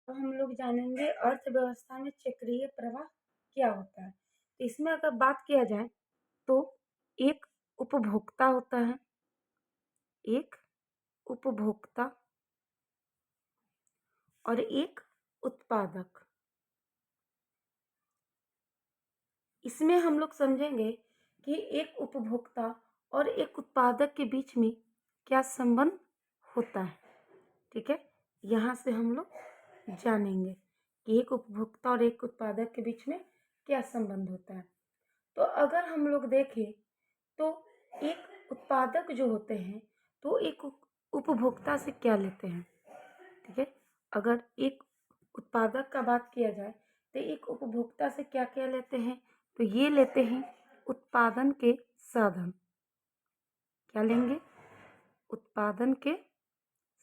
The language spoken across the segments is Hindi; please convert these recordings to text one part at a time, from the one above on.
तो हम लोग जानेंगे अर्थव्यवस्था में चक्रीय प्रवाह क्या होता है। तो इसमें अगर बात किया जाए तो एक उपभोक्ता होता है, एक उपभोक्ता और एक उत्पादक। इसमें हम लोग समझेंगे कि एक उपभोक्ता और एक उत्पादक के बीच में क्या संबंध होता है। ठीक है, यहाँ से हम लोग जानेंगे कि एक उपभोक्ता और एक उत्पादक के बीच में क्या संबंध होता है। तो अगर हम लोग देखें तो एक उत्पादक जो होते हैं तो एक उपभोक्ता से क्या लेते हैं। ठीक है, अगर एक उत्पादक का बात किया जाए तो एक उपभोक्ता से क्या क्या लेते हैं, तो ये लेते हैं उत्पादन के साधन। क्या लेंगे? उत्पादन के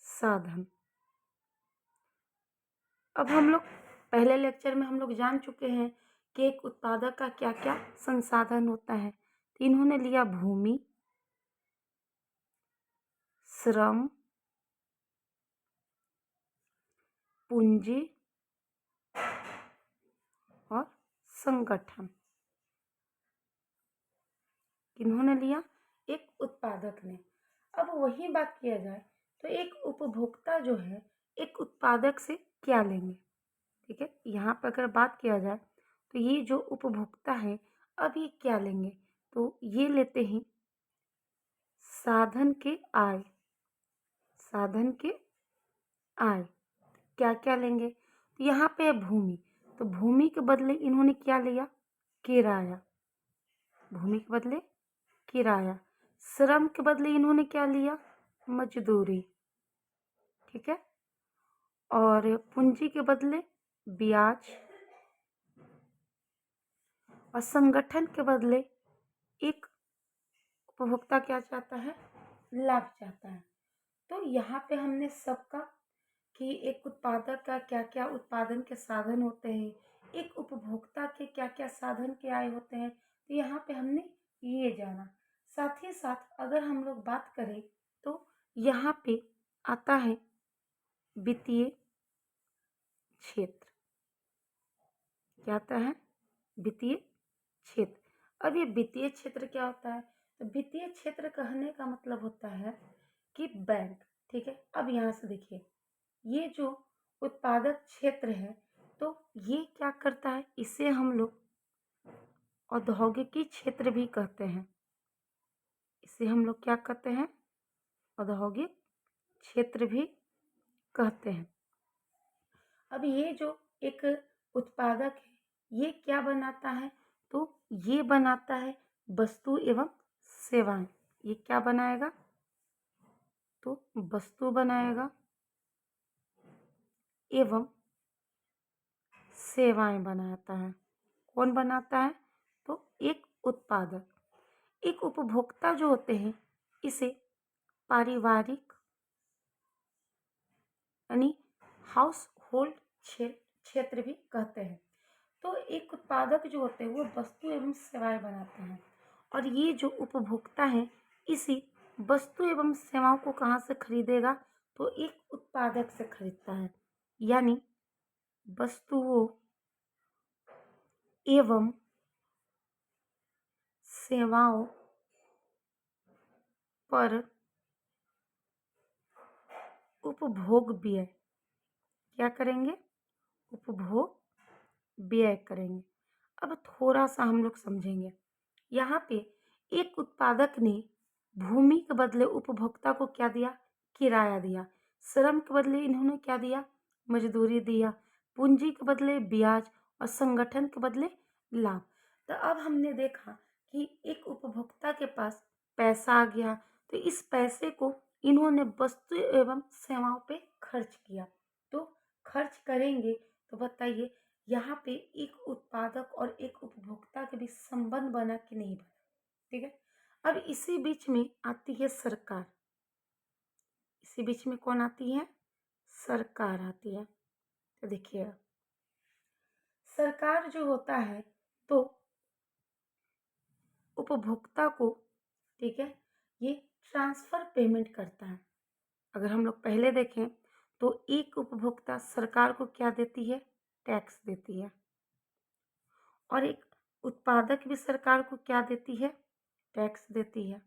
साधन। अब हम लोग पहले लेक्चर में हम लोग जान चुके हैं कि एक उत्पादक का क्या क्या संसाधन होता है। तो इन्होंने लिया भूमि, श्रम, पूंजी और संगठन। किन्होंने लिया? एक उत्पादक ने। अब वही बात किया जाए तो एक उपभोक्ता जो है एक उत्पादक से क्या लेंगे। ठीक है, यहाँ पर अगर बात किया जाए तो ये जो उपभोक्ता है अब ये क्या लेंगे, तो ये लेते हैं साधन के आय। साधन के आय क्या क्या लेंगे, तो यहाँ पे है भूमि, तो भूमि के बदले इन्होंने क्या लिया? किराया। भूमि के बदले किराया। श्रम के बदले इन्होंने क्या लिया? मजदूरी। ठीक है, और पूंजी के बदले ब्याज, और संगठन के बदले एक उपभोक्ता क्या चाहता है? लाभ चाहता है। तो यहाँ पे हमने सबका कि एक उत्पादक का क्या क्या उत्पादन के साधन होते हैं, एक उपभोक्ता के क्या क्या साधन के आय होते हैं, तो यहाँ पे हमने ये जाना। साथ ही साथ अगर हम लोग बात करें तो यहाँ पे आता है वित्तीय क्षेत्र। क्या आता है? वित्तीय क्षेत्र। अब ये वित्तीय क्षेत्र क्या होता है, तो वित्तीय क्षेत्र कहने का मतलब होता है कि बैंक। ठीक है, अब यहाँ से देखिए ये जो उत्पादक क्षेत्र है तो ये क्या करता है, इसे हम लोग औद्योगिकी क्षेत्र भी कहते हैं। इसे हम लोग क्या कहते हैं? औद्योगिक क्षेत्र भी कहते हैं। अब ये जो एक उत्पादक है ये क्या बनाता है, तो ये बनाता है वस्तु एवं सेवाएं। ये क्या बनाएगा? तो वस्तु बनाएगा एवं सेवाएं बनाता है। कौन बनाता है? तो एक उत्पादक। एक उपभोक्ता जो होते हैं इसे पारिवारिक यानी हाउस होल्ड क्षेत्र भी कहते हैं। तो एक उत्पादक जो होते हैं वो वस्तु एवं सेवाएं बनाते हैं, और ये जो उपभोक्ता है इसी वस्तु एवं सेवाओं को कहाँ से खरीदेगा, तो एक उत्पादक से खरीदता है। यानी वस्तुओं एवं सेवाओं पर उपभोग व्यय क्या करेंगे? उपभोग व्यय करेंगे। अब थोड़ा सा हम लोग समझेंगे। यहाँ पे एक उत्पादक ने भूमि के बदले उपभोक्ता को क्या दिया? किराया दिया। श्रम के बदले इन्होंने क्या दिया? मजदूरी दिया। पूंजी के बदले ब्याज, और संगठन के बदले लाभ। तो अब हमने देखा कि एक उपभोक्ता के पास पैसा आ गया तो इस पैसे को इन्होंने वस्तु एवं सेवाओं पे खर्च किया। तो खर्च करेंगे तो बताइए यहाँ पे एक उत्पादक और एक उपभोक्ता के बीच संबंध बना कि नहीं बना। ठीक है, अब इसी बीच में आती है सरकार। इसी बीच में कौन आती है? सरकार आती है। तो देखिए सरकार जो होता है तो उपभोक्ता को, ठीक है, ये ट्रांसफर पेमेंट करता है। अगर हम लोग पहले देखें तो एक उपभोक्ता सरकार को क्या देती है? टैक्स देती है। और एक उत्पादक भी सरकार को क्या देती है? टैक्स देती है।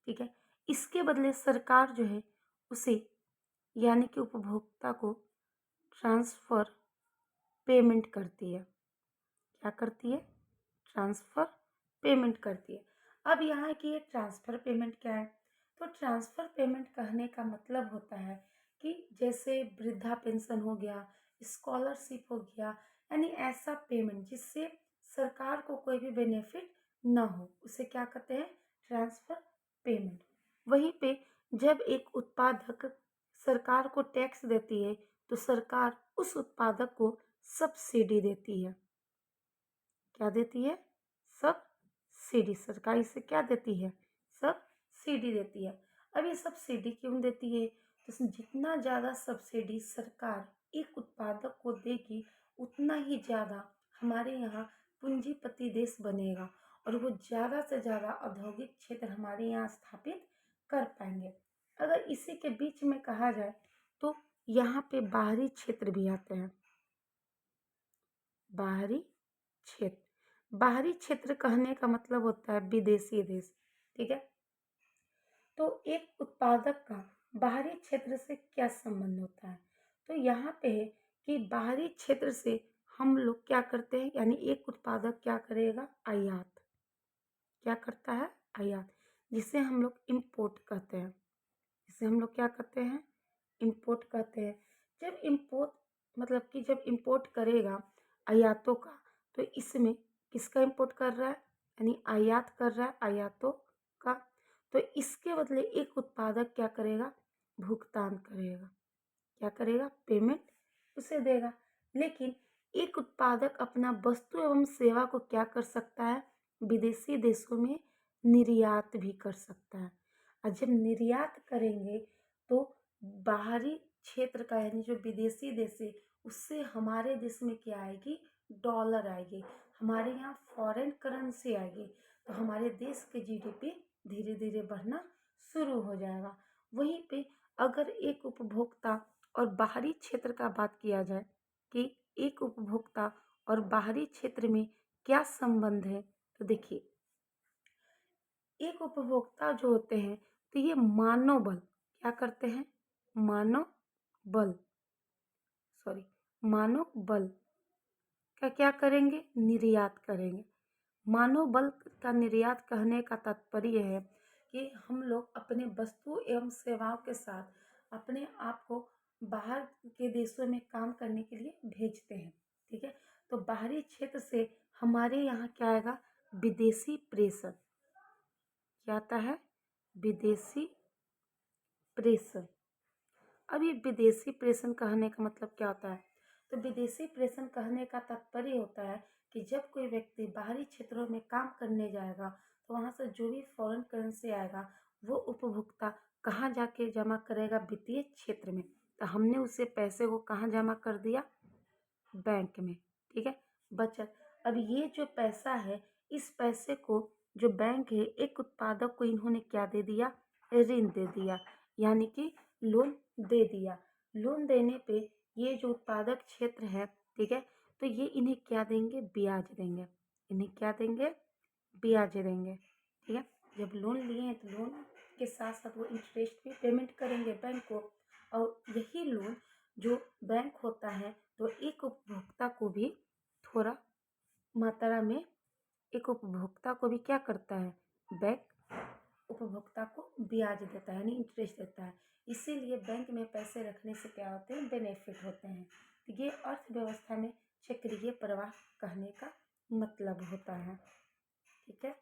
ठीक है। इसके बदले सरकार जो है उसे यानी कि उपभोक्ता को ट्रांसफर पेमेंट करती है। क्या करती है? ट्रांसफर पेमेंट करती है। अब यहाँ की ये ट्रांसफर पेमेंट क्या है? तो ट्रांसफर पेमेंट कहने का मतलब होता है कि जैसे वृद्धा पेंशन हो गया, स्कॉलरशिप हो गया, यानी ऐसा पेमेंट जिससे सरकार को कोई भी बेनिफिट ना हो, उसे क्या कहते हैं? Transfer payment. वहीं पे जब एक उत्पादक सरकार को टैक्स देती है तो सरकार उस उत्पादक को सब्सिडी देती है। क्या देती है? सब्सिडी। सरकार इसे क्या देती है? सब्सिडी देती है। अब ये सब्सिडी क्यों देती है? तो जितना ज़्यादा सब्सिडी सरकार एक उत्पादक को देगी उतना ही ज़्यादा हमारे यहाँ पूंजीपति देश बनेगा और वो ज़्यादा से ज़्यादा औद्योगिक क्षेत्र हमारे यहाँ स्थापित कर पाएंगे। अगर इसी के बीच में कहा जाए तो यहाँ पे बाहरी क्षेत्र भी आते हैं। बाहरी क्षेत्र, बाहरी क्षेत्र कहने का मतलब होता है विदेशी देश। ठीक है। तो एक उत्पादक का बाहरी क्षेत्र से क्या संबंध होता है? तो यहाँ पे है कि बाहरी क्षेत्र से हम लोग क्या करते हैं, यानी एक उत्पादक क्या करेगा? आयात। क्या करता है? आयात, जिसे हम लोग इम्पोर्ट कहते हैं। जिसे हम लोग क्या कहते हैं? इम्पोर्ट कहते हैं। जब इम्पोर्ट मतलब कि जब इम्पोर्ट करेगा आयातों का, तो इसमें किसका इम्पोर्ट कर रहा है? यानी आयात कर रहा है आयातों का। तो इसके बदले एक उत्पादक क्या करेगा? भुगतान करेगा। क्या करेगा? पेमेंट उसे देगा। लेकिन एक उत्पादक अपना वस्तु एवं सेवा को क्या कर सकता है? विदेशी देशों में निर्यात भी कर सकता है। और जब निर्यात करेंगे तो बाहरी क्षेत्र का यानी जो विदेशी देश है उससे हमारे देश में क्या आएगी? डॉलर आएगी। हमारे यहाँ फॉरेन करेंसी आएगी। तो हमारे देश के जीडीपी धीरे धीरे बढ़ना शुरू हो जाएगा। वहीं पे अगर एक उपभोक्ता और बाहरी क्षेत्र का बात किया जाए कि एक उपभोक्ता और बाहरी क्षेत्र में क्या संबंध है, तो देखिए एक उपभोक्ता जो होते हैं तो ये मानव बल क्या करते हैं? मानव बल सॉरी मानव बल का क्या करेंगे? निर्यात करेंगे। मानव बल का निर्यात कहने का तात्पर्य है कि हम लोग अपने वस्तु एवं सेवाओं के साथ अपने आप को बाहर के देशों में काम करने के लिए भेजते हैं। ठीक है। तो बाहरी क्षेत्र से हमारे यहाँ क्या आएगा? विदेशी प्रेषण। क्या आता है? विदेशी प्रेषण। अब ये विदेशी प्रेषण कहने का मतलब क्या होता है? तो विदेशी प्रेषण कहने का तात्पर्य होता है कि जब कोई व्यक्ति बाहरी क्षेत्रों में काम करने जाएगा तो वहाँ से जो भी फॉरेन करेंसी आएगा वो उपभोक्ता कहाँ जाके जमा करेगा? वित्तीय क्षेत्र में। तो हमने उसे पैसे को कहाँ जमा कर दिया? बैंक में। ठीक है। बचत। अब ये जो पैसा है इस पैसे को जो बैंक है एक उत्पादक को इन्होंने क्या दे दिया? ऋण दे दिया, यानी कि लोन दे दिया। लोन देने पे ये जो उत्पादक क्षेत्र है, ठीक है, तो ये इन्हें क्या देंगे? ब्याज देंगे। इन्हें क्या देंगे? ब्याज देंगे। ठीक है। जब लोन लिए हैं तो लोन के साथ साथ वो इंटरेस्ट भी पेमेंट करेंगे बैंक को। और यही लोन जो बैंक होता है तो एक उपभोक्ता को भी थोड़ा मात्रा में एक उपभोक्ता को भी क्या करता है? बैंक उपभोक्ता को ब्याज देता है, यानी इंटरेस्ट देता है। इसीलिए बैंक में पैसे रखने से क्या होते हैं? बेनिफिट होते हैं। तो ये अर्थव्यवस्था में चक्रीय प्रवाह कहने का मतलब होता है। ठीक है।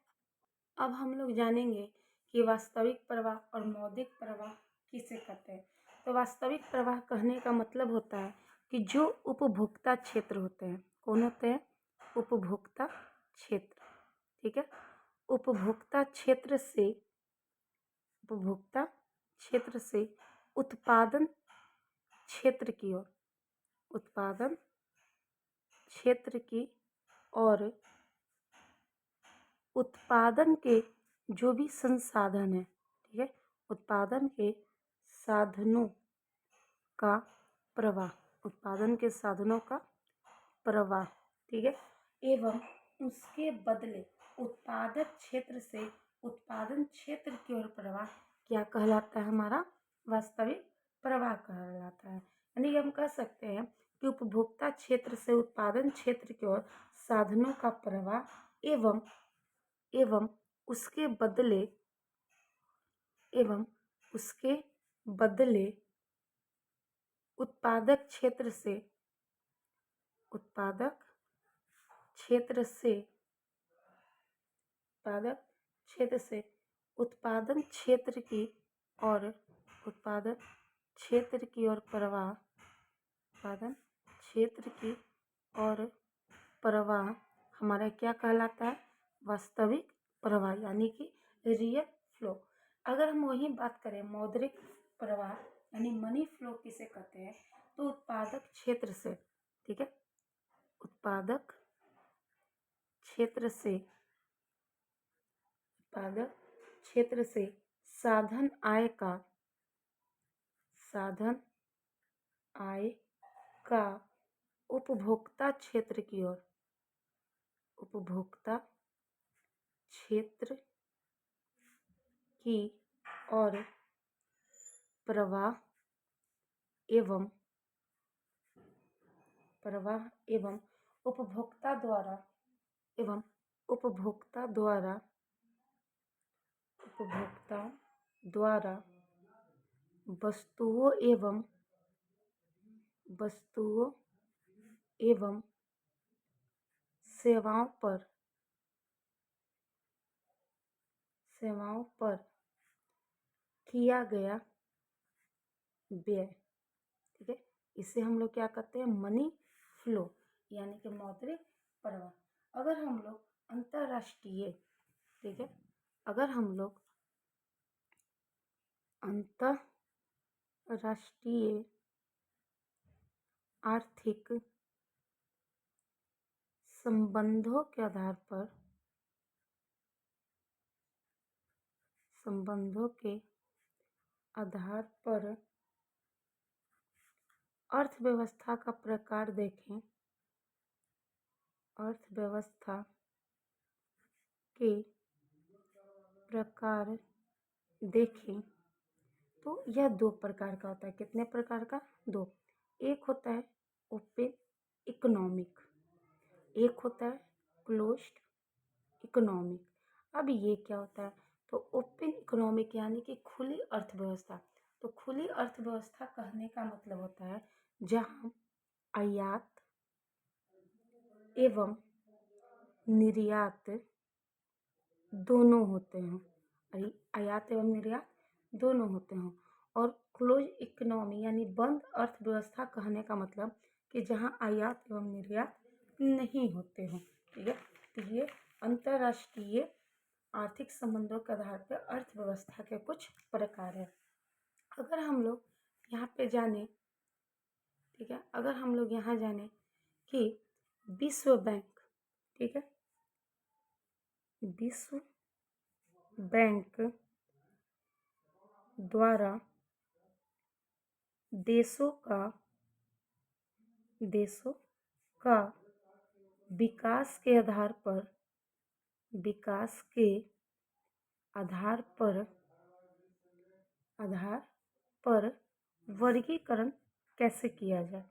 अब हम लोग जानेंगे कि वास्तविक प्रवाह और मौद्रिक प्रवाह किसे कहते हैं। तो वास्तविक प्रवाह कहने का मतलब होता है कि जो उपभोक्ता क्षेत्र होते हैं, कौन होते हैं? उपभोक्ता क्षेत्र। ठीक है। उपभोक्ता क्षेत्र से उपभोक्ता क्षेत्र से उत्पादन क्षेत्र की ओर उत्पादन क्षेत्र की और उत्पादन के जो भी संसाधन है, ठीक है, उत्पादन के साधनों का प्रवाह, उत्पादन के साधनों का प्रवाह, ठीक है, एवं उसके बदले उत्पादक क्षेत्र से उत्पादन क्षेत्र की ओर प्रवाह क्या कहलाता है? हमारा वास्तविक प्रवाह कहलाता है। यानी कि हम कह सकते हैं कि उपभोक्ता क्षेत्र से उत्पादन क्षेत्र की ओर साधनों का प्रवाह एवं उसके बदले उत्पादक क्षेत्र से उत्पादक क्षेत्र से उत्पादन क्षेत्र की और प्रवाह हमारा क्या कहलाता है? वास्तविक प्रवाह, यानी कि रियल फ्लो। अगर हम वही बात करें मौद्रिक प्रवाह यानी मनी फ्लो किसे कहते हैं, तो उत्पादक क्षेत्र से साधन आय का उपभोक्ता क्षेत्र की ओर प्रवाह एवं उपभोक्ता द्वारा वस्तुओं एवं सेवाओं पर किया गया व्यय, ठीक है, इसे हम लोग क्या कहते हैं? मनी फ्लो, यानी कि मौद्रिक प्रवाह। अगर हम लोग अंतर्राष्ट्रीय, ठीक है, अगर हम लोग अंतर्राष्ट्रीय आर्थिक संबंधों के आधार पर अर्थव्यवस्था का प्रकार देखें, अर्थव्यवस्था के प्रकार देखें तो यह दो प्रकार का होता है। कितने प्रकार का? दो। एक होता है ओपन इकोनॉमिक, एक होता है क्लोज्ड इकोनॉमिक। अब ये क्या होता है? तो ओपन इकोनॉमिक यानी कि खुली अर्थव्यवस्था। तो खुली अर्थव्यवस्था कहने का मतलब होता है जहाँ आयात एवं निर्यात दोनों होते हैं, आयात एवं निर्यात दोनों होते हैं। और क्लोज इकोनॉमी यानी बंद अर्थव्यवस्था कहने का मतलब कि जहाँ आयात एवं निर्यात नहीं होते हैं, ठीक है। तो ये अंतर्राष्ट्रीय आर्थिक संबंधों के आधार पर अर्थव्यवस्था के कुछ प्रकार है। अगर हम लोग यहाँ पे जाने, ठीक है, अगर हम लोग यहाँ जाने कि विश्व बैंक, ठीक है, विश्व बैंक द्वारा देशों का विकास के आधार पर वर्गीकरण कैसे किया जाए,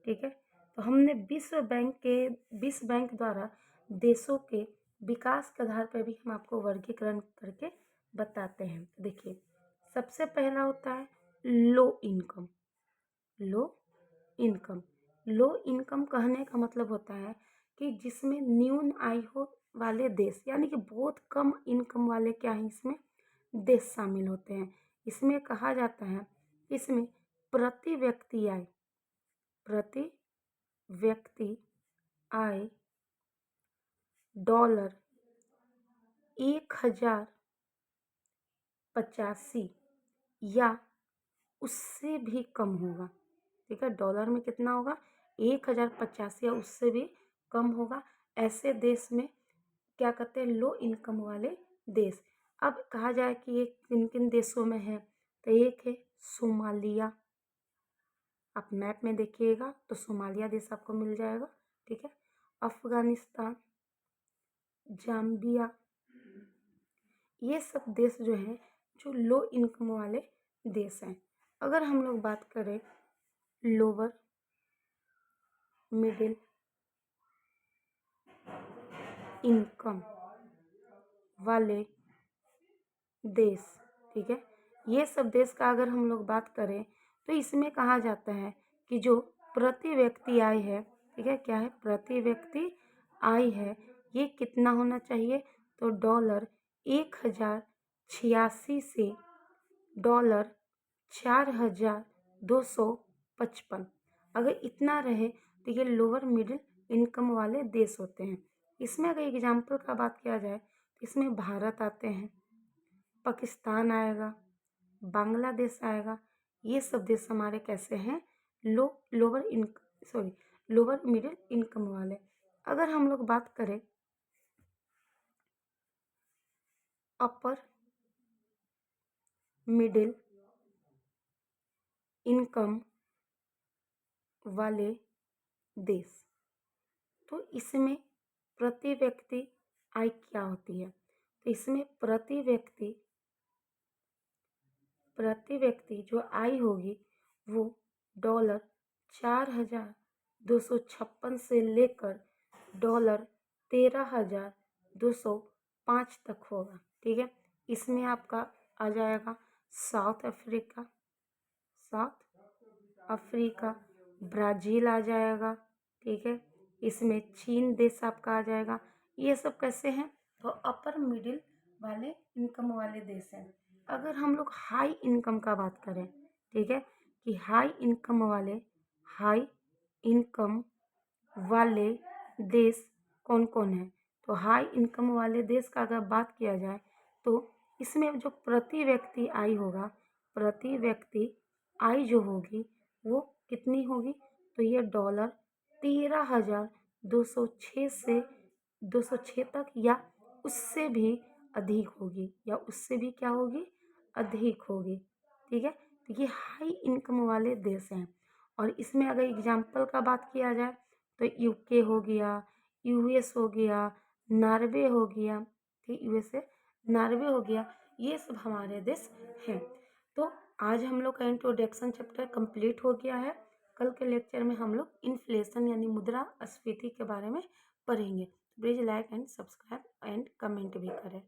ठीक है। तो हमने विश्व बैंक द्वारा देशों के विकास के आधार पर भी हम आपको वर्गीकरण करके बताते हैं। देखिए, सबसे पहला होता है लो इनकम। लो इनकम कहने का मतलब होता है कि जिसमें न्यून आय हो वाले देश, यानी कि बहुत कम इनकम वाले क्या है इसमें देश शामिल होते हैं। इसमें कहा जाता है इसमें प्रति व्यक्ति आय डॉलर 1085 या उससे भी कम होगा, ठीक है। डॉलर में कितना होगा? 1085 या उससे भी कम होगा। ऐसे देश में क्या कहते हैं? लो इनकम वाले देश। अब कहा जाए कि ये किन किन देशों में है, तो एक है सोमालिया, आप मैप में देखिएगा तो सोमालिया देश आपको मिल जाएगा, ठीक है। अफ़गानिस्तान, जाम्बिया, ये सब देश जो हैं जो लो इनकम वाले देश हैं। अगर हम लोग बात करें लोअर मिडिल इनकम वाले देश, ठीक है, ये सब देश का अगर हम लोग बात करें तो इसमें कहा जाता है कि जो प्रति व्यक्ति आय है, ठीक है, क्या है, प्रति व्यक्ति आय है, ये कितना होना चाहिए, तो $1086 से $4255, अगर इतना रहे तो ये लोअर मिडिल इनकम वाले देश होते हैं। इसमें अगर एग्जाम्पल का बात किया जाए तो इसमें भारत आते हैं, पाकिस्तान आएगा, बांग्लादेश आएगा। ये सब देश हमारे कैसे हैं, लोअर मिडिल इनकम वाले। अगर हम लोग बात करें अपर मिडिल इनकम वाले देश, तो इसमें प्रति व्यक्ति आय क्या होती है, तो इसमें प्रति व्यक्ति जो आय होगी वो $4256 से लेकर $13,205 तक होगा, ठीक है। इसमें आपका आ जाएगा साउथ अफ्रीका, ब्राज़ील आ जाएगा, ठीक है। इसमें चीन देश आपका आ जाएगा। ये सब कैसे हैं, तो अपर मिडिल वाले इनकम वाले देश हैं। अगर हम लोग हाई इनकम का बात करें, ठीक है, कि हाई इनकम वाले देश कौन कौन है, तो हाई इनकम वाले देश का अगर बात किया जाए तो इसमें जो प्रति व्यक्ति आय होगा, प्रति व्यक्ति आय जो होगी वो कितनी होगी, तो ये $13,206 से 206 तक या उससे भी अधिक होगी, या उससे भी क्या होगी, अधिक होगी, ठीक है। तो ये हाई इनकम वाले देश हैं। और इसमें अगर एग्जाम्पल का बात किया जाए तो यूके हो गया, यूएस हो गया, नॉर्वे हो गया, ठीक, यूएसए, नॉर्वे हो गया, ये सब हमारे देश हैं। तो आज हम लोग का इंट्रोडक्शन चैप्टर कंप्लीट हो गया है। कल के लेक्चर में हम लोग इन्फ्लेशन यानी मुद्रास्फीति के बारे में पढ़ेंगे। Please like and subscribe and comment भी करें।